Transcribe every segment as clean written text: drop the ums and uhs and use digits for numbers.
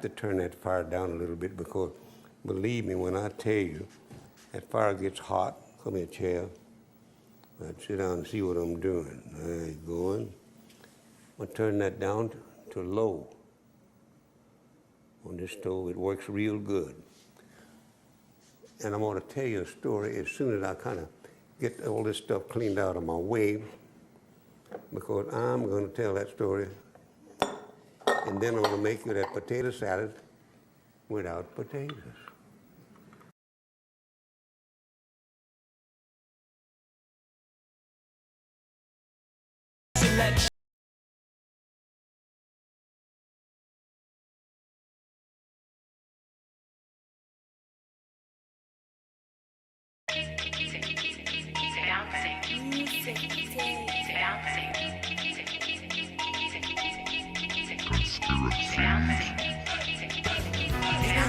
To turn that fire down a little bit because believe me when I tell you that fire gets hot. Come here, chair. I'd sit down and see what I'm doing. There you going. I'm gonna turn that down to low. On this stove, it works real good. And I'm gonna tell you a story as soon as I kind of get all this stuff cleaned out of my way, because I'm gonna tell that story. And then I'm going to make you that potato salad without potatoes.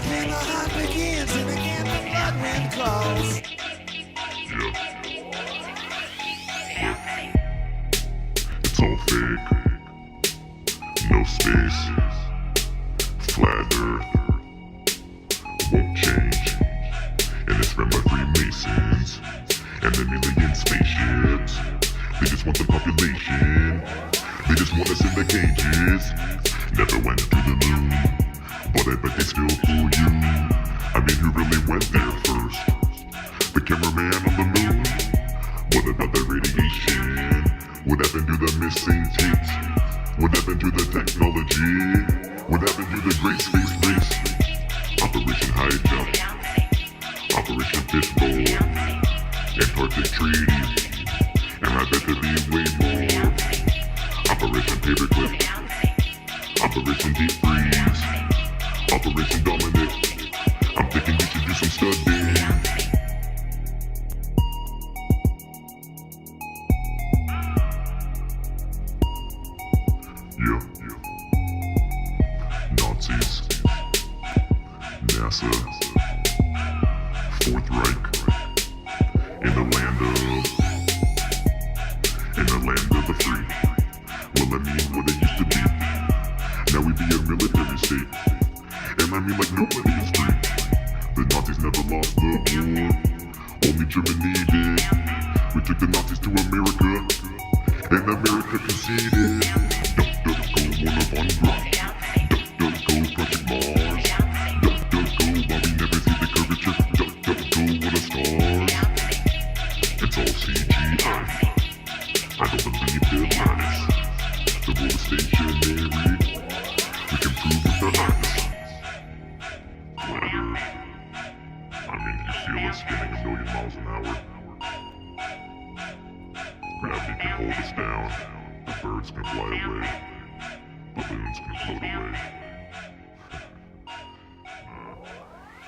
When the hunt begins and again the bloodwind calls. It's all fake, no space, flat earth, won't change. And it's run by Freemasons and the alien spaceships. They just want the population, they just want us in the cages. Never went to the moon, but I bet they still fool you. I mean, who really went there first? The cameraman on the moon? What about the radiation? What happened to the missing tapes? What happened to the technology? What happened to the great space race? Operation High Jump, Operation Fishbowl, Antarctic Treaty, and I bet there'll be way more. Operation Paperclip, Operation Deep Freeze, Operation Dominic. I'm thinking we should do some studying. Yeah. Nazis, NASA, Fourth Reich, in the land of the free. Well, I mean, what it used to be. Now we be a military state, and I mean like nobody is free. The Nazis never lost the war, only Germany did. We took the Nazis to America, and America conceded. Duck, go, one up on Grok. Duck, go, Project Mars. Duck, go, while we never see the curvature. Duck, go, what a stars. It's all CGI. I don't believe their lies. The world is stationary. We can prove with our eyes. Flat Earth. I mean, you feel us spinning 1,000,000 miles an hour. Gravity can hold us down. The birds can fly away. Balloons can float away.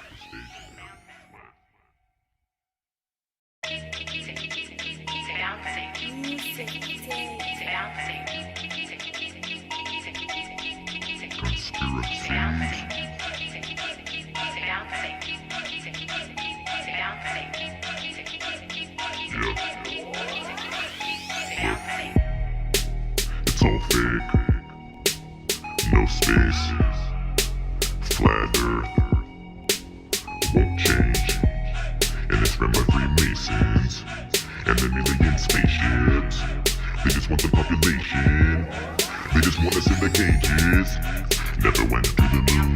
The stationary flat. It's all fake, no space, flat earth, won't change. And it's run by Freemasons and the alien spaceships. They just want the population, they just want us in the cages. Never went to the moon,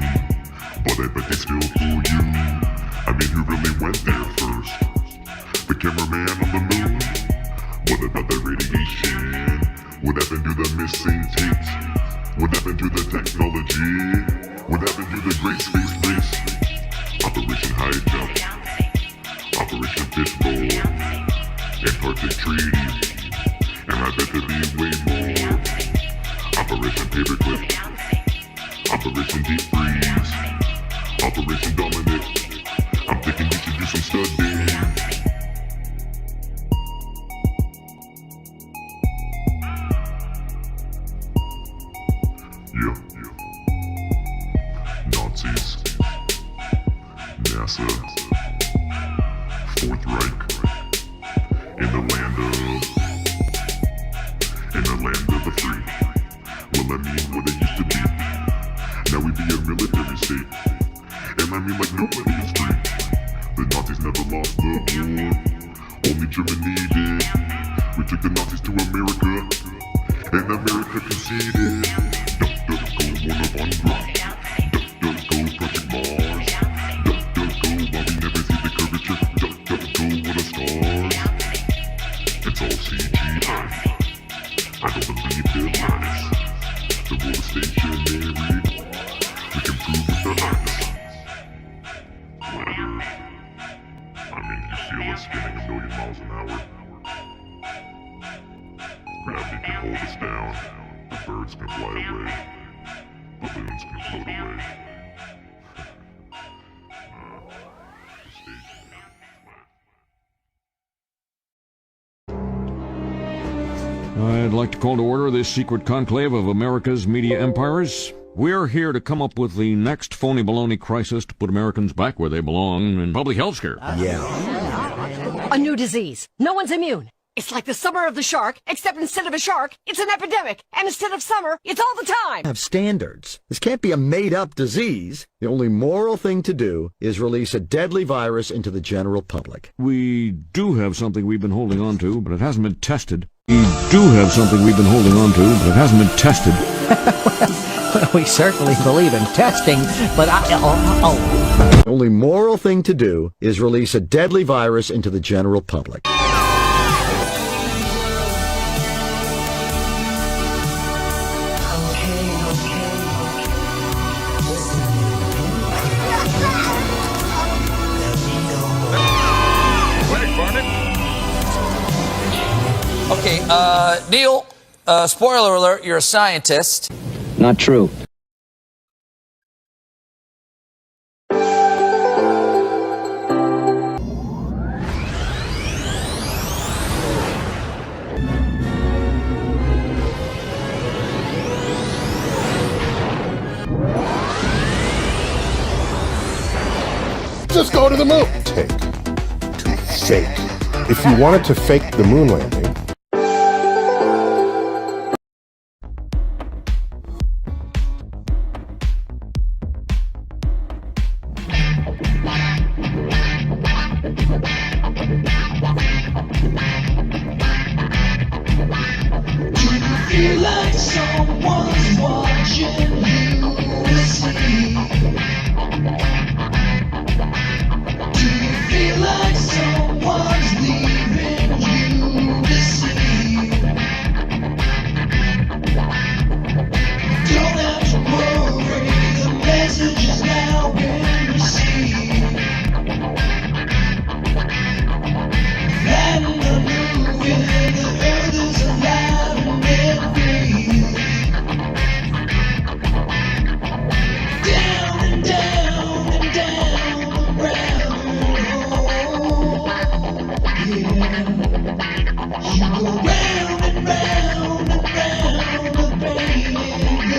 but I bet they still fool you. I mean, who really went there first? The cameraman on the moon? What about the radiation? What happened to the missing tapes? What happened to the technology? What happened to the great space race? Operation High Jump, Operation Fishbowl, Antarctic Treaty, and I bet there'll be way more. Operation Paperclip, Operation Deep Freeze, Operation Dominic. I'm thinking we should do some studying. Yeah. Nazis, NASA, Fourth Reich, in the land of the free. Well, I mean, what it used to be. Now we we be a military state. And I mean like nobody is free. The Nazis never lost the war, only Germany did. We took the Nazis to America, and America conceded. Duck, duck, go, one of on drop. Duck, duck, go, Project Mars. Duck, duck, go, while we never see the curvature. Duck, duck, go, what a stars. It's all CGI. I don't believe their lies. The world is stationary. We can prove with the eyes. Ladder. I mean, you feel us spinning 1,000,000 miles an hour. Gravity can hold us down. The birds can fly away. Balloons can float away. The station flat. I'd like to call to order this secret conclave of America's media empires. We're here to come up with the next phony baloney crisis to put Americans back where they belong in public health care. A new disease. No one's immune. It's like the summer of the shark, except instead of a shark, it's an epidemic. And instead of summer, it's all the time. Have standards. This can't be a made-up disease. The only moral thing to do is release a deadly virus into the general public. We do have something we've been holding on to, but it hasn't been tested. We do have something we've been holding on to, but it hasn't been tested. Well, we certainly believe in testing, but The only moral thing to do is release a deadly virus into the general public. Okay, Neil, spoiler alert, you're a scientist. not true. Just go to the moon. Take to fake. If you wanted to fake the moon landing, Feel like someone's watching you asleep. Do you feel like someone's leaving you to sleep? Don't have to worry, the message has now been received. That in the new year, the earth is alive and breathe. Down and down and down the rabbit hole. Yeah, you go round and round and round the pain go.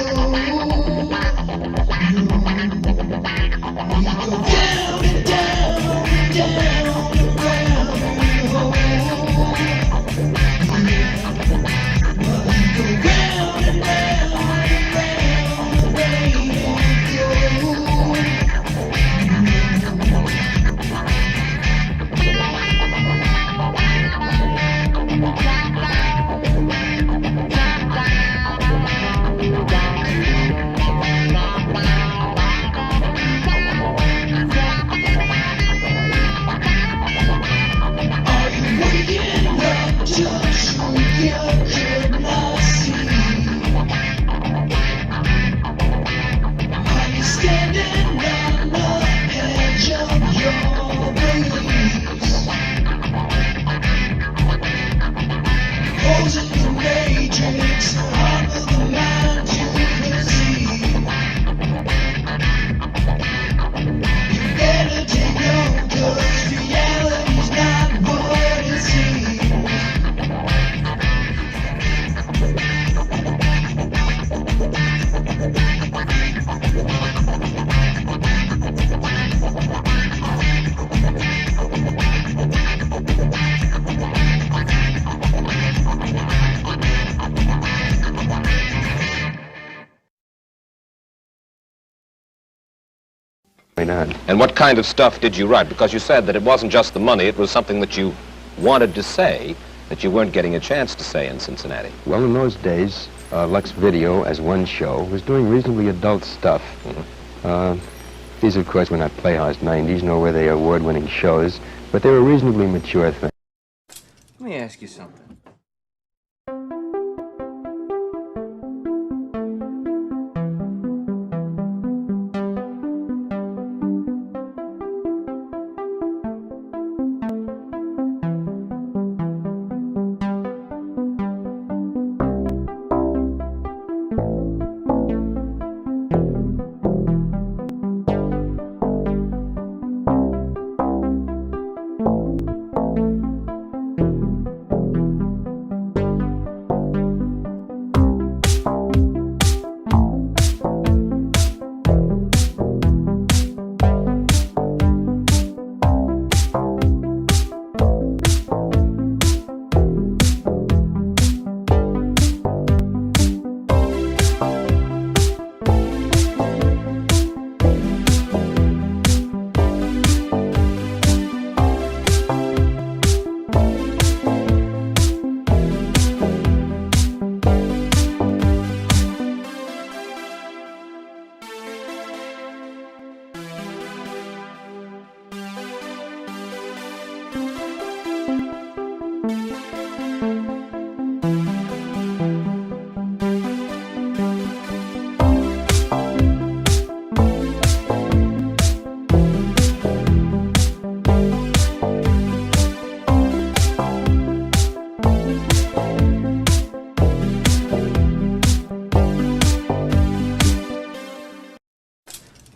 And what kind of stuff did you write? Because you said that it wasn't just the money, it was something that you wanted to say that you weren't getting a chance to say in Cincinnati. Well, in those days, Lux Video, as one show, was doing reasonably adult stuff. These, of course, were not Playhouse 90s, nor were they award-winning shows, but they were reasonably mature things. Let me ask you something.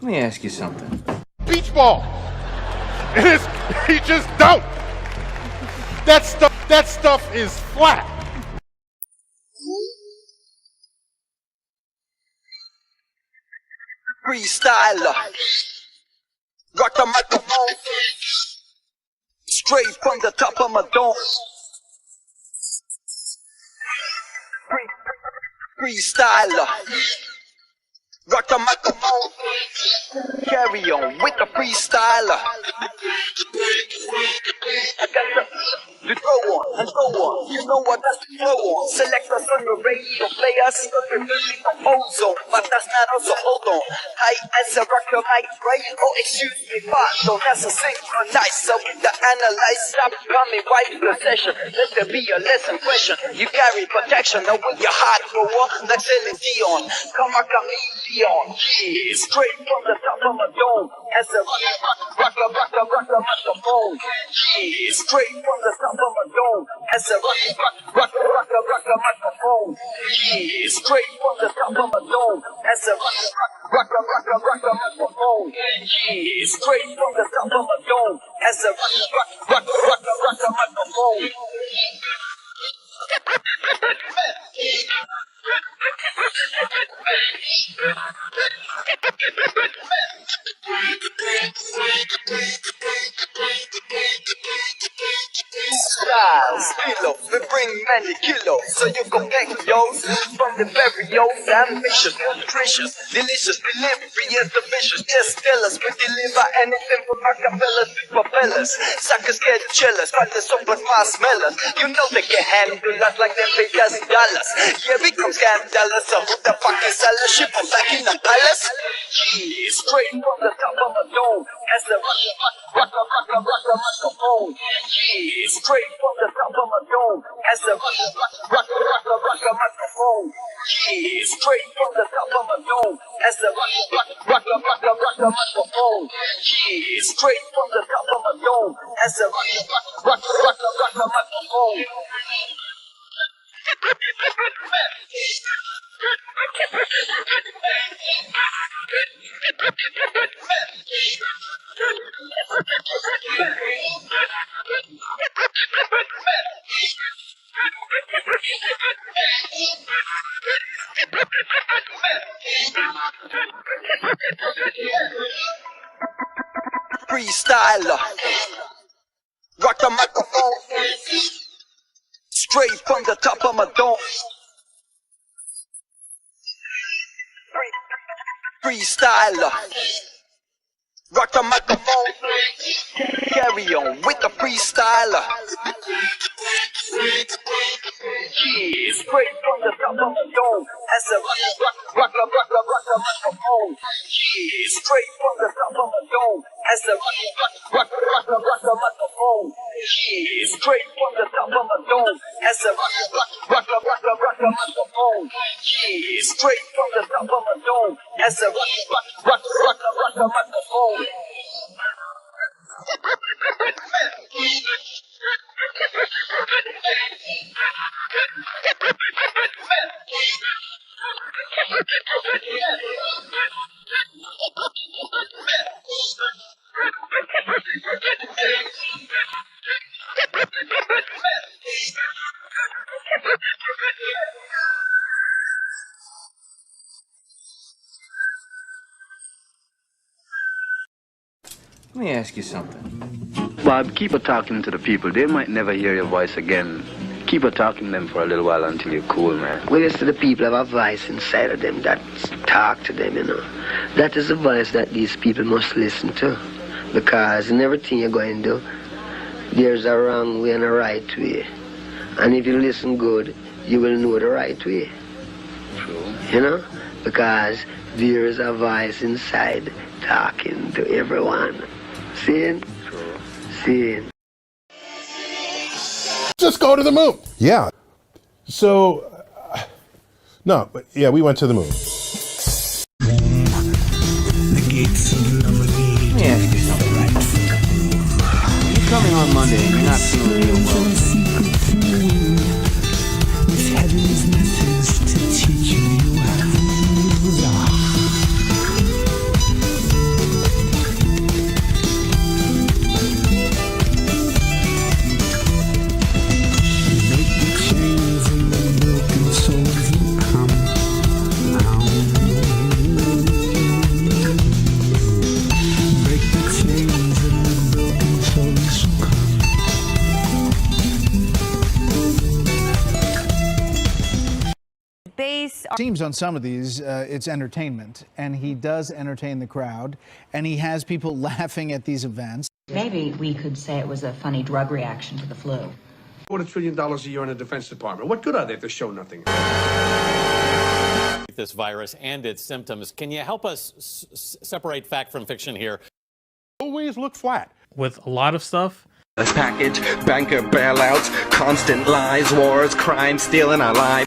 Let me ask you something. Beach ball. He just don't. That stuff is flat. Freestyler, rock the microphone, straight from the top of my dome. Freestyler, rock the microphone, carry on with the freestyler. I got the throw on and go on, you know what that's the flow on. Select us on the radio, play us from ozone, but that's not also, hold on. I answer rock your mic, right? Oh, excuse me, pardon, that's a synchronize. So with the analyze, stop coming right to the session. Let there be a lesson question. You carry protection, now with your heart for war, like Celine Dion. Come on, Dion. Yeah, straight from the top of my dome. As a rock the microphone. Yeah, straight from the top of my dome. As a rock the microphone. Yeah, straight from the top of my dome. As a rock the microphone. Yeah, straight from the top of my dome. As a rock the microphone. Styles, kilos, we bring many kilos, so you can pack yours from the burials. Ambitious, nutritious, delicious delivery is the vicious. Just tell us, we deliver anything from acapellas to propellers. Suckers get jealous, but the super fast smellers. You know they can handle us like them big as dollars. Yeah, we come scandalous, so who the fuck is selling ship from back in the palace? Yeah, straight from the top of the dome, as the rock the microphone. Yeah, straight from the top of my dome, as the rock the microphone. Yeah, straight from the top of my dome, as the rock the microphone. Yeah, straight from the top of my dome, as the rock the microphone. Freestyler, rock the microphone, straight from the top of my dome. Freestyler, rock a microphone. Carry on with the freestyler. Yeah, straight from the top of the dome. As a rock a microphone. Yeah, straight from the top of the dome. As a rock a microphone. Yeah, straight from the top of the dome. As a rock a microphone. Yeah, straight from the top of the dome. As a rock a microphone. Let me ask you something. Bob, keep on talking to the people. They might never hear your voice again. Keep on talking to them for a little while until you're cool, man. Well, yes, the people have a voice inside of them that talk to them, you know. That is a voice that these people must listen to. Because in everything you're going to do, there's a wrong way and a right way. And if you listen good, you will know the right way. True. You know? Because there is a voice inside talking to everyone. Seeing? True. Seeing. Just go to the moon. Yeah. So, no, but yeah, we went to the moon. Let me ask you something. You're coming on Monday and you're not feeling real well. Seems on some of these it's entertainment, and he does entertain the crowd, and he has people laughing at these events. Maybe we could say it was a funny drug reaction to the flu. $250 billion a year in the Defense Department. What good are they if they show nothing? This virus and its symptoms. Can you help us separate fact from fiction here? Always look flat. With a lot of stuff. This package, banker bailouts, constant lies, wars, crime, stealing our lives.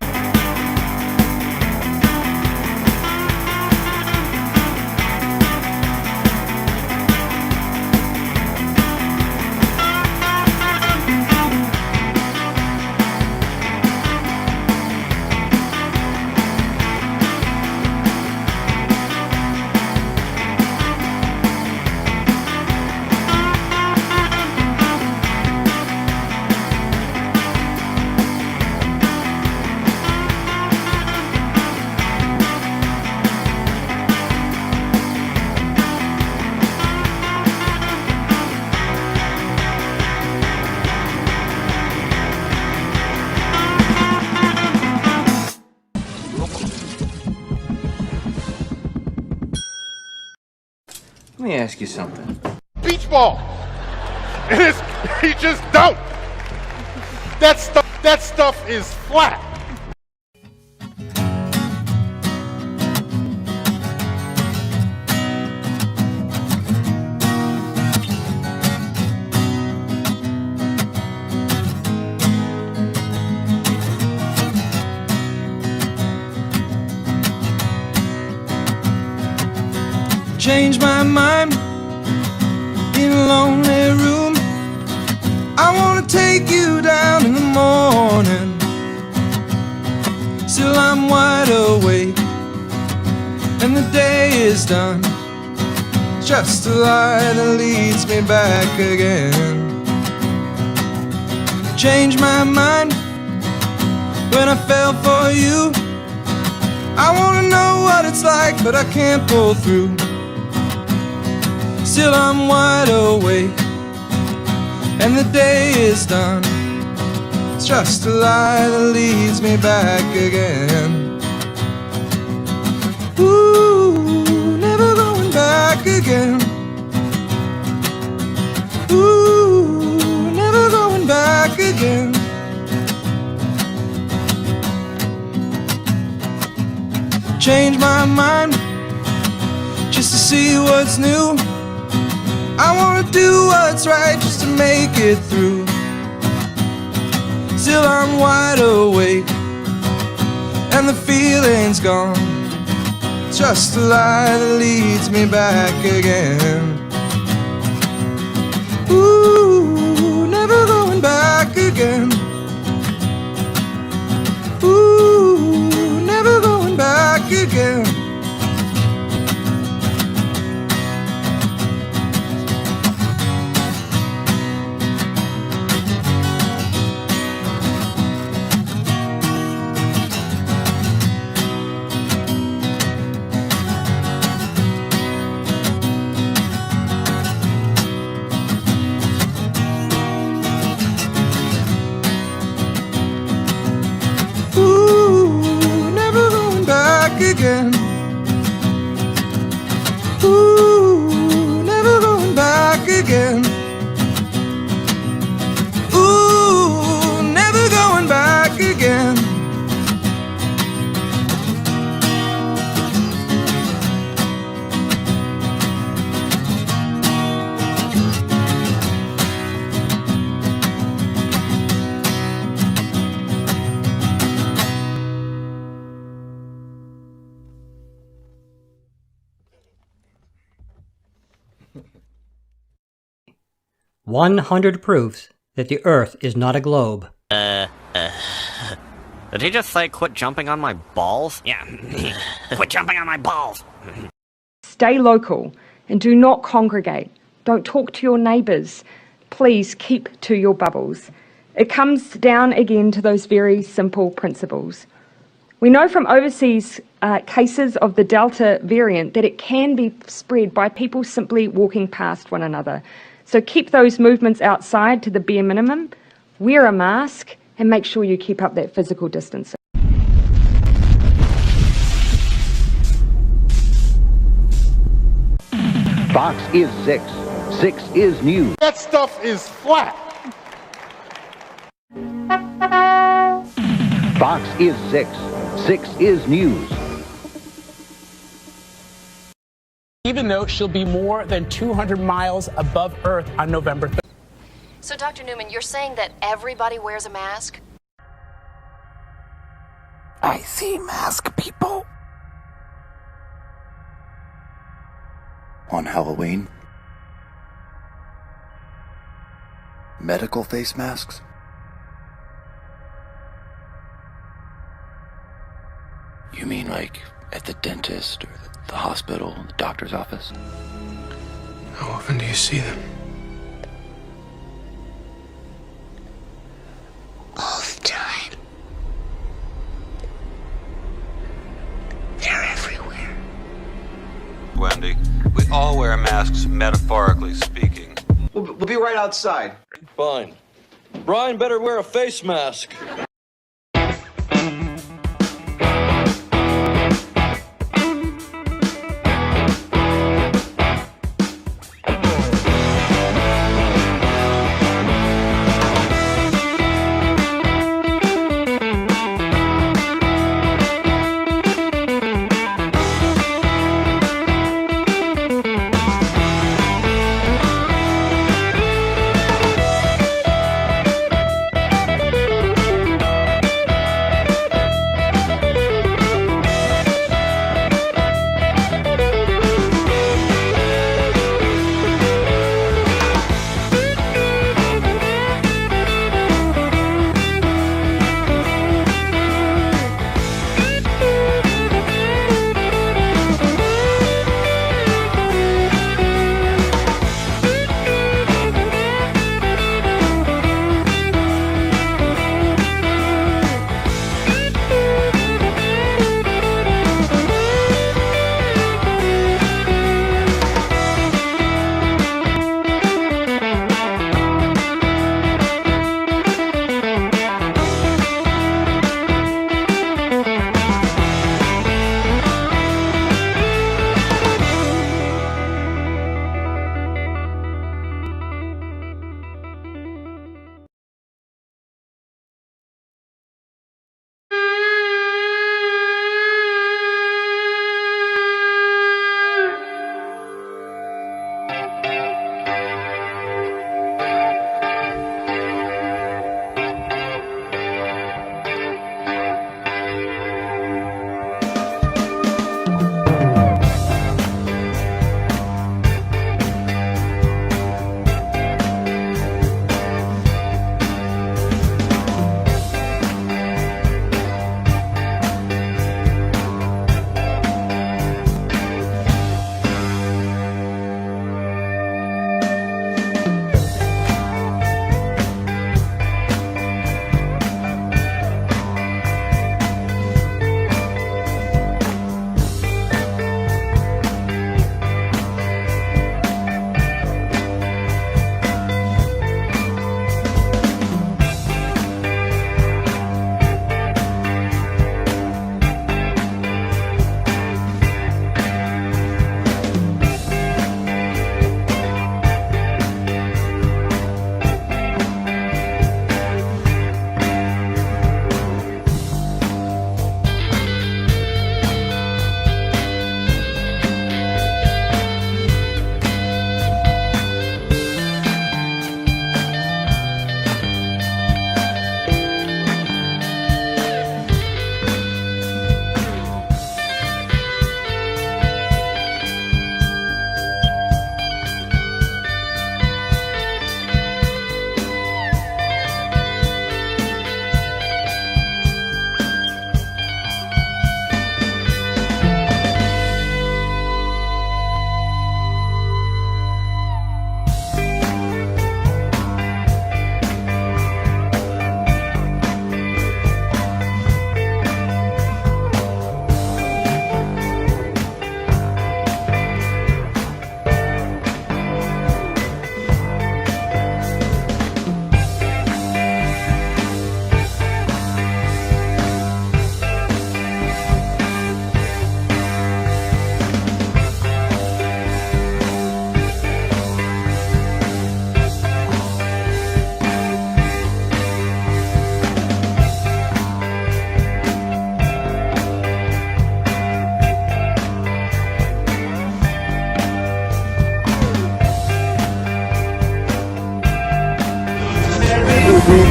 Let me ask you something. Beach ball. It is. He just don't. That stuff is flat. Change my mind in a lonely room. I wanna take you down in the morning. Still I'm wide awake and the day is done. Just a lie that leads me back again. Change my mind when I fell for you. I wanna know what it's like, but I can't pull through. Still I'm wide awake and the day is done. It's just a lie that leads me back again. Ooh, never going back again. change my mind just to see what's new. I wanna do what's right just to make it through. Still I'm wide awake and the feeling's gone. It's just a lie that leads me back again. Ooh, never going back again. Ooh, never going back again. Again. Ooh, never going back again. Ooh, never going back again. "100 proofs that the Earth is not a globe." Did he just say quit jumping on my balls? Yeah. Quit jumping on my balls. Stay local and do not congregate. Don't talk to your neighbours. Please keep to your bubbles. It comes down again to those very simple principles. We know from overseas cases of the Delta variant that it can be spread by people simply walking past one another. So keep those movements outside to the bare minimum, wear a mask, and make sure you keep up that physical distancing. Fox is 6. 6 is news. That stuff is flat. Fox is 6. 6 is news. Even though she'll be more than 200 miles above Earth on November 3rd. So, Dr. Newman, you're saying that everybody wears a mask? I see mask people. On Halloween? Medical face masks? You mean like at the dentist or the hospital, the doctor's office? How often do you see them? All the time. They're everywhere. Wendy, we all wear masks, metaphorically speaking. We'll be right outside. Fine. Brian better wear a face mask.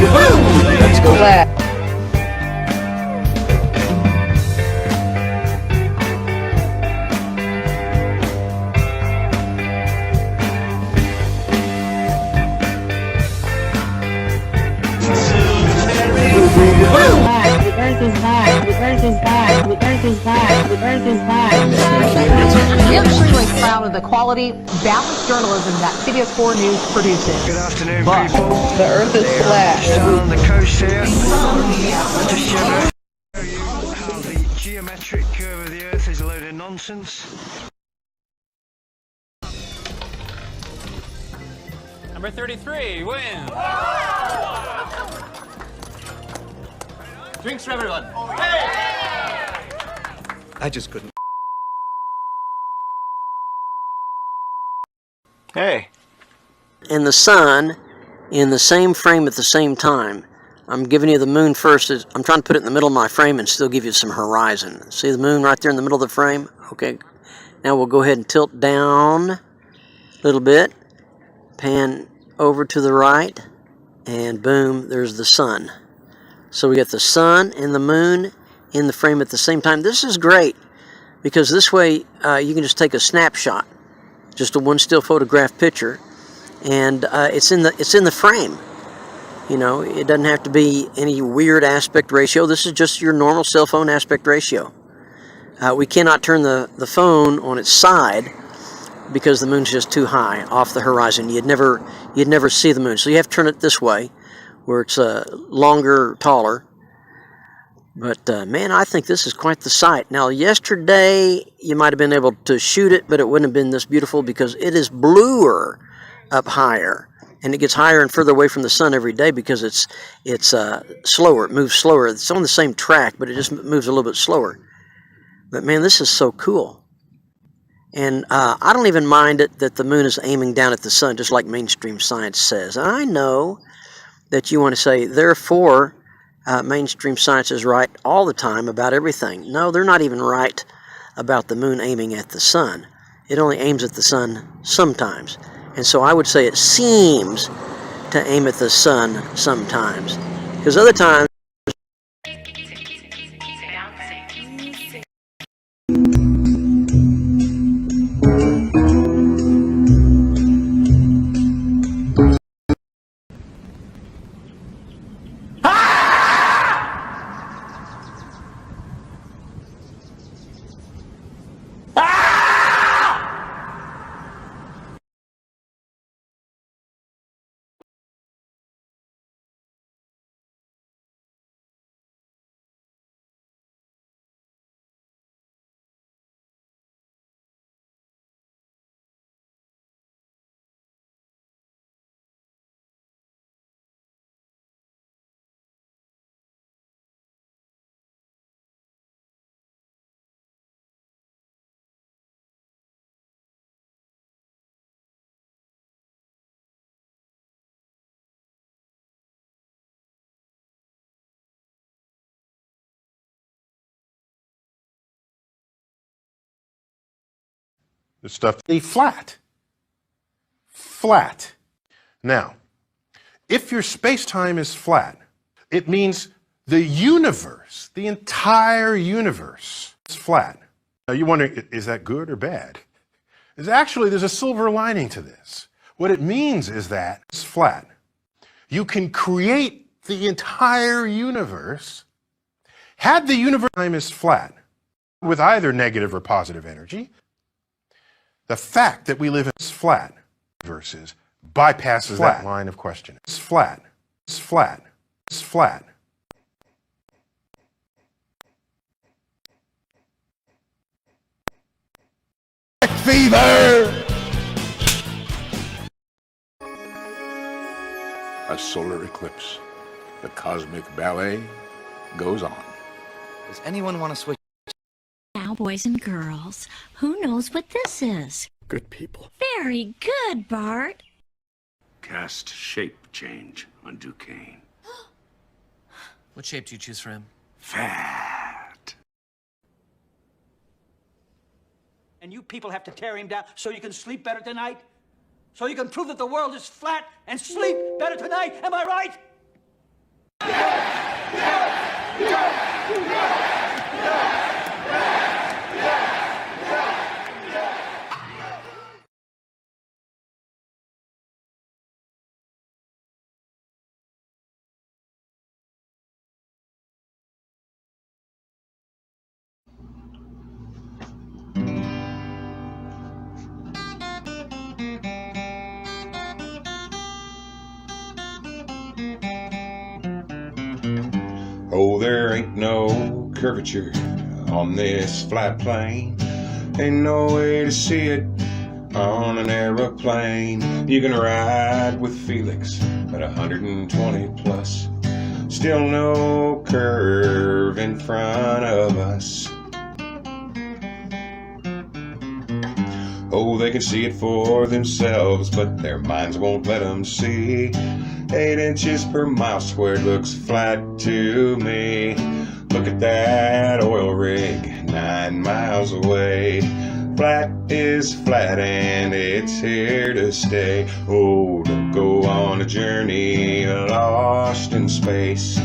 Let's go flat. The earth is back. The earth is back. The earth is back. The earth is back. I'm extremely proud of the quality, balanced journalism that CBS 4 News produces. Good afternoon, But people. the earth is flat. Down on the coast here. Just show you how the geometric curve of the earth is a load of nonsense. Number 33 wins. Drinks for everyone. I just couldn't. Hey. And the sun in the same frame at the same time. I'm giving you the moon first. I'm trying to put it in the middle of my frame and still give you some horizon. See the moon right there in the middle of the frame? Okay. Now we'll go ahead and tilt down a little bit. Pan over to the right. And boom, there's the sun. So we got the sun and the moon in the frame at the same time. This is great because this way you can just take a snapshot, just a one still photograph picture, and it's in the frame. You know, it doesn't have to be any weird aspect ratio. This is just your normal cell phone aspect ratio. We cannot turn the phone on its side because the moon's just too high off the horizon. You'd never see the moon. So you have to turn it this way, where it's longer, taller. But man, I think this is quite the sight. Now, yesterday you might have been able to shoot it, but it wouldn't have been this beautiful because it is bluer up higher, and it gets higher and further away from the sun every day because it's slower. It moves slower. It's on the same track, but it just moves a little bit slower. But man, this is so cool. And I don't even mind it that the moon is aiming down at the sun, just like mainstream science says. I know that you want to say, therefore, mainstream science is right all the time about everything. No, they're not even right about the moon aiming at the sun. It only aims at the sun sometimes. And so I would say it seems to aim at the sun sometimes. Because other times, The stuff flat. Flat. Now, if your space-time is flat, it means the universe, the entire universe, is flat. Now you wonder, is that good or bad? There's a silver lining to this. What it means is that it's flat. You can create the entire universe. Had the universe time is flat, with either negative or positive energy, the fact that we live in flat versus bypasses that line of question. It's flat. It's flat. It's flat. Fever! A solar eclipse. The cosmic ballet goes on. Does anyone want to switch? Now, boys and girls, who knows what this is? Good people. Very good, Bart. Cast shape change on Duquesne. What shape do you choose for him? Fat. And you people have to tear him down so you can sleep better tonight? So you can prove that the world is flat and sleep better tonight? Am I right? Oh, there ain't no curvature on this flat plane. Ain't no way to see it on an aeroplane. You can ride with Felix at 120 plus. Still no curve in front of us. Oh, they can see it for themselves, but their minds won't let them see. 8 inches per mile squared looks flat to me. Look at that oil rig 9 miles away. Flat is flat and it's here to stay. Oh, don't go on a journey lost in space.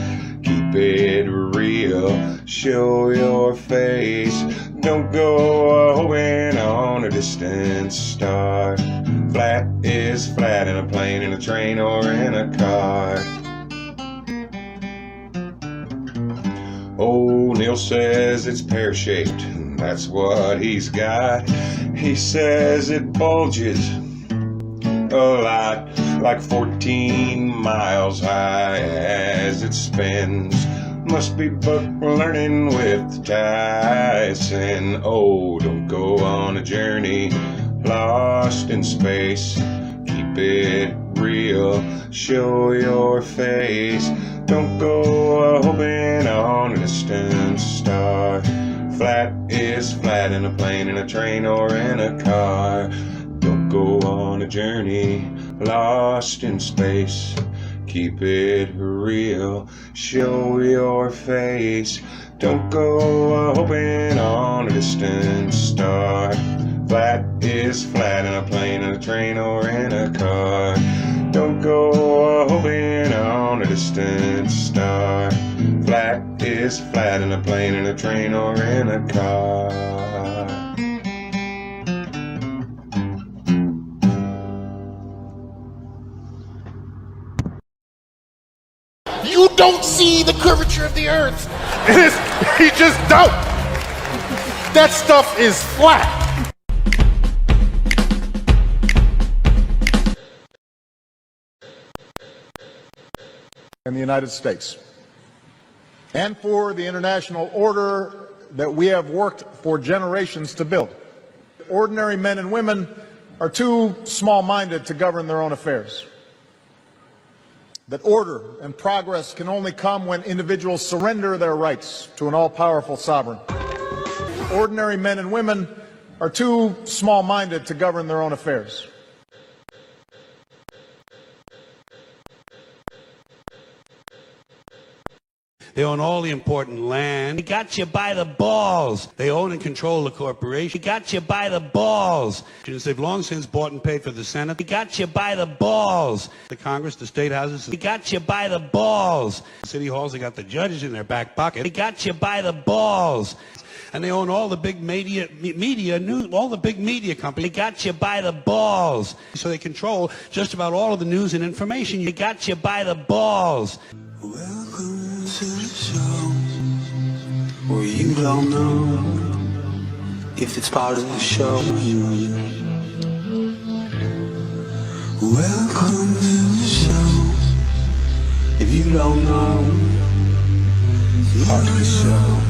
Keep it real, show your face. Don't go hoping on a distant star. Flat is flat in a plane, in a train, or in a car. Oh, Neil says it's pear-shaped, that's what he's got. He says it bulges a lot, like 14 miles high as it spins. Must be book learning with Tyson. Oh, don't go on a journey lost in space. Keep it real, show your face. Don't go hoping on a distant star. Flat is flat in a plane, in a train, or in a car. Don't go on a journey lost in space. Keep it real, show your face. Don't go hoping on a distant star. Flat is flat in a plane, in a train, or in a car. Don't go hoping on a distant star. Flat is flat in a plane, in a train, or in a car. You don't see the curvature of the earth. You just don't. That stuff is flat. In the United States, and for the international order that we have worked for generations to build. Ordinary men and women are too small-minded to govern their own affairs. That order and progress can only come when individuals surrender their rights to an all-powerful sovereign. Ordinary men and women are too small-minded to govern their own affairs. They own all the important land. They got you by the balls. They own and control the corporation. They got you by the balls. They've long since bought and paid for the Senate. They got you by the balls. The Congress, the state houses. They got you by the balls. City halls, they got the judges in their back pocket. They got you by the balls. And they own all the big all the big media companies. They got you by the balls. So they control just about all of the news and information. They got you by the balls. Welcome to the show where you don't know if it's part of the show. Welcome to the show if you don't know it's part of the show.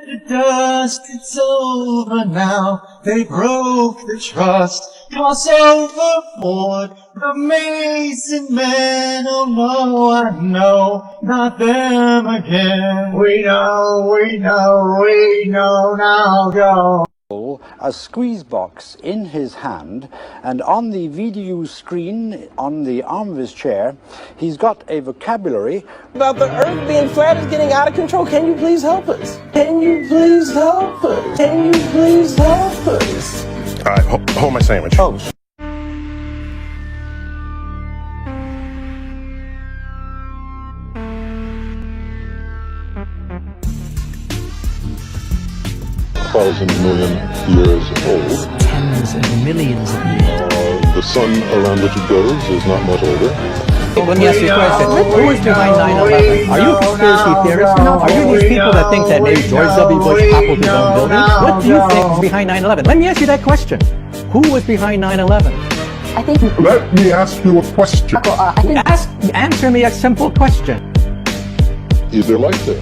The dust, it's over now. They broke the trust. Toss overboard the amazing men. Oh no, I know, not them again. We know now, go. a squeeze box in his hand, and on the VDU screen on the arm of his chair, he's got a vocabulary About the Earth being flat is getting out of control. Can you please help us? Can you please help us? Can you please help us? All right, hold my sandwich. Oh. Thousand million years old. Tens of millions of years. The sun around which it goes is not much older. Let me ask you a question. Who is behind 9/11? Are you a conspiracy theorist? Are you these people that think that maybe George W. Bush toppled his own building? What do you think is behind 9/11? Let me ask you that question. Who was behind 9/11? I think. Let me ask you a question. Answer me a simple question. Is there life there?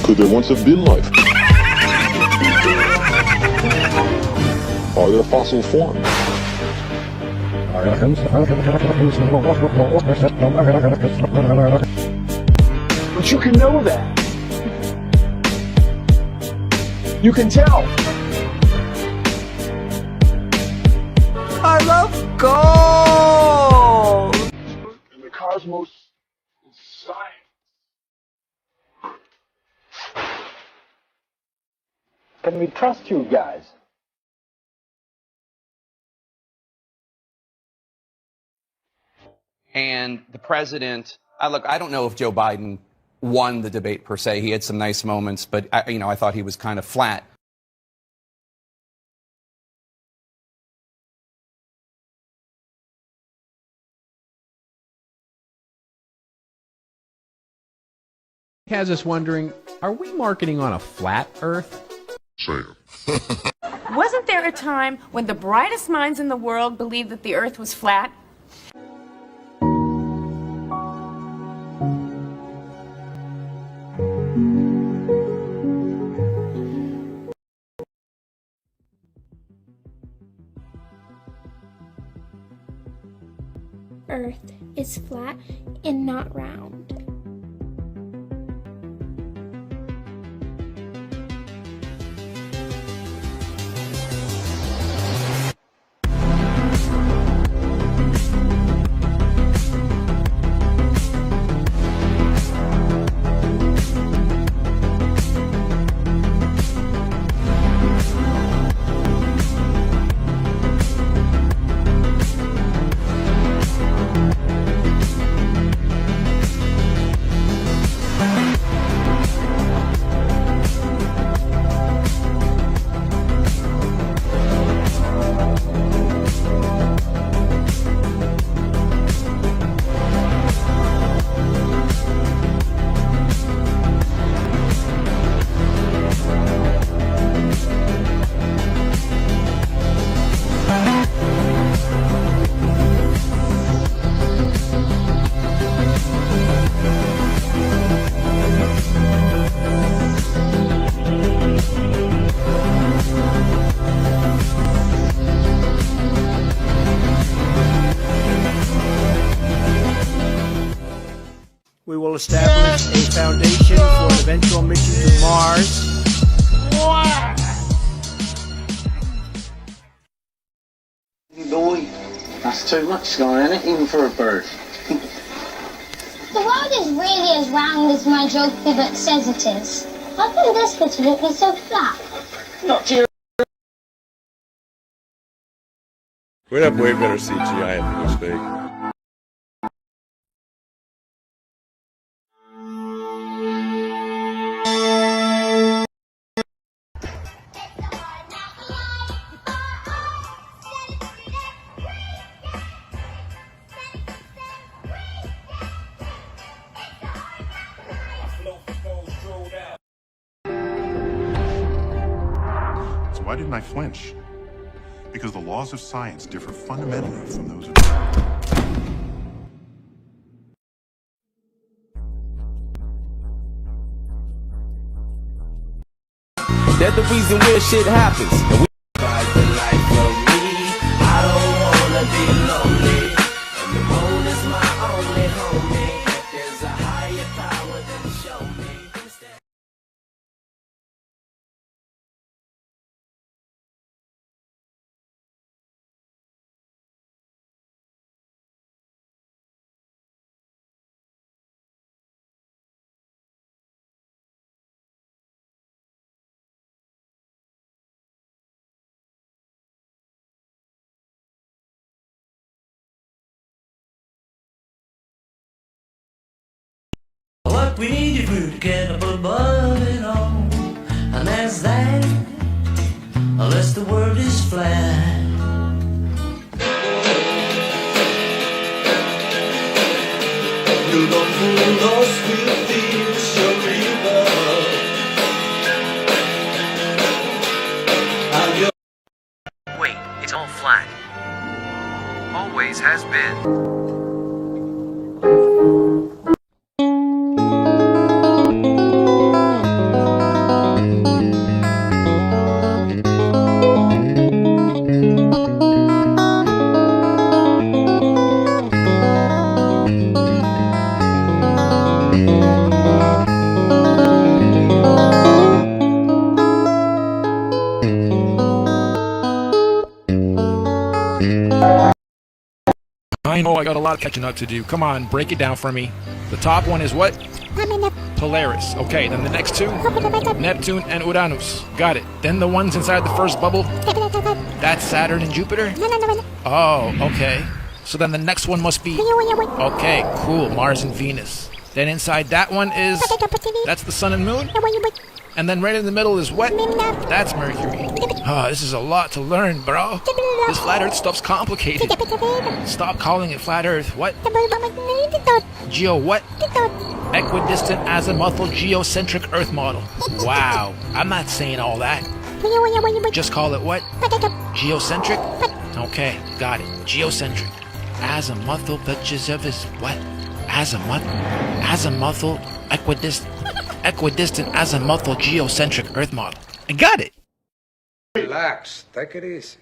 Could there once have been life? Are there fossil forms? But you can know that. You can tell. I love gold! And the cosmos is science. Can we trust you guys? And the president, look, I don't know if Joe Biden won the debate per se. He had some nice moments, but I thought he was kind of flat. Has us wondering, are we marketing on a flat Earth? Sure. Wasn't there a time when the brightest minds in the world believed that the Earth was flat? Earth is flat and not round. We will establish a foundation for an eventual mission to Mars. Boy, that's too much, Sky, isn't it? Even for a bird. The world is really as round as my geography book says it is. How come this bit of it be so flat? Not to your... We'd have way better CGI if it was fake. So why didn't I flinch? Because the laws of science differ fundamentally from those of... That's the reason where shit happens. get up above it all. And there's that, unless the world is flat. You don't fool those filthy reward. Wait, it's all flat. Always has been. I know I got a lot of catching up to do. Come on, break it down for me. The top one is what? Polaris. Okay, then the next two? Neptune and Uranus. Got it. Then the ones inside the first bubble? That's Saturn and Jupiter? Oh, okay. So then the next one must be... Okay, cool, Mars and Venus. Then inside that one is... That's the Sun and Moon? And then right in the middle is what? That's Mercury. Ah, this is a lot to learn, bro. This flat earth stuff's complicated. Stop calling it flat earth. What? Geo what? Equidistant azimuthal geocentric earth model. Wow, I'm not saying all that. Just call it what? Geocentric? Okay, got it. Geocentric. Azimuthal bitches of his what? Azimuthal equidistant azimuthal geocentric earth model. I got it. Relax, take it easy.